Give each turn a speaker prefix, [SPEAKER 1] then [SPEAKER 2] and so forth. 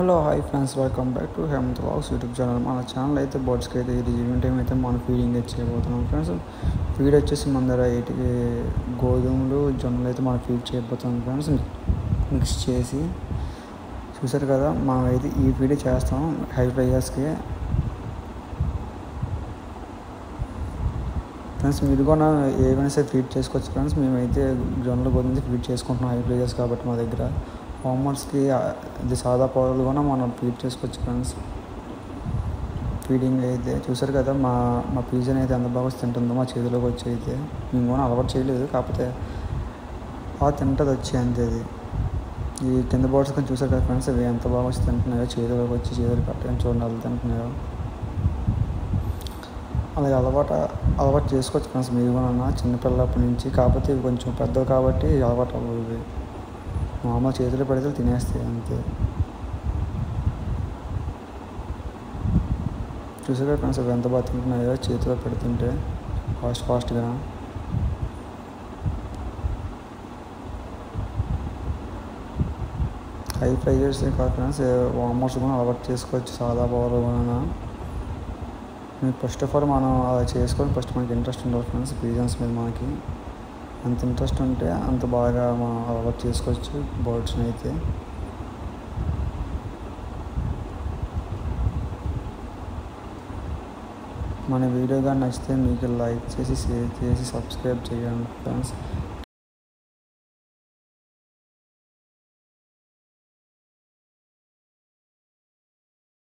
[SPEAKER 1] Hello hi friends, welcome back to Hemanth vlogs YouTube channel. మన channel అయితే బర్డ్స్కి అయితే ఇది ఈవినింగ్ టైం అయితే మనం ఫీడింగ్ అయితే చేయబోతున్నాం ఫ్రెండ్స్. ఫీడ్ వచ్చేసి మన దగ్గర 8 గోధుమలు జొన్నలు అయితే మనం ఫీడ్ చేయబోతున్నాం ఫ్రెండ్స్. మిక్స్ చేసి చూసారు కదా, మనం అయితే ఈ ఫీడ్ చేస్తాం హై ప్రైజెస్కి ఫ్రెండ్స్. మీరు కూడా ఏమైనా సరే ఫీడ్ చేసుకోవచ్చు ఫ్రెండ్స్. మేమైతే జొన్నలు గోధుమలు ఫీడ్ చేసుకుంటున్నాం హై ప్రైజెస్ కాబట్టి మా దగ్గర. ఫార్మర్స్కి ఇది సాదా పౌడర్లు కూడా మనం ఫీడ్ చేసుకోవచ్చు ఫ్రెండ్స్. ఫీడింగ్ అయితే చూసారు కదా, మా పిజన్ అయితే ఎంత బాగా తింటుందో మా చేతిలోకి వచ్చి. అయితే మేము కూడా అలవాటు చేయలేదు, కాకపోతే తింటుంది వచ్చి అంతే. అది ఈ కింద బోర్డ్స్ కానీ చూసారు కదా ఫ్రెండ్స్, అవి ఎంత బాగా వచ్చి తింటున్నాయో, చేతిలోకి వచ్చి చేతులు పట్టుకొని చూడండి అలా తింటున్నాయో. అలాగే అలవాటు చేసుకోవచ్చు ఫ్రెండ్స్ మీరు కూడా చిన్నపిల్లప్పటి నుంచి. కాకపోతే ఇవి కొంచెం పెద్దవి కాబట్టి అలవాటు అవ్వదు. మామూలు చేతిలో పెడితే తినేస్తాయి అంతే. చూసారా ఫ్రెండ్స్, అవి ఎంత బాగా తింటున్నాయో చేతిలో పెడుతుంటే ఫాస్ట్గా. హై ప్రైజెస్ కాదు ఫ్రెండ్స్, వామర్స్ కూడా అలవాటు చేసుకోవచ్చు సాదా పవర్ కూడా. మీకు ఫస్ట్ ఆఫ్ ఆల్ మనం అలా చేసుకొని ఫస్ట్ మనకి ఇంట్రెస్ట్ ఉండాలి ఫ్రెండ్స్. పీజన్స్ మీద మనకి అంత ఇంట్రెస్ట్ ఉంటే అంత బాగా మనం అలవాటు చేసుకోవచ్చు బర్డ్స్ని అయితే. మన వీడియో కానీ నచ్చితే మీకు లైక్ చేసి, షేర్ చేసి, సబ్స్క్రైబ్ చేయండి ఫ్రెండ్స్.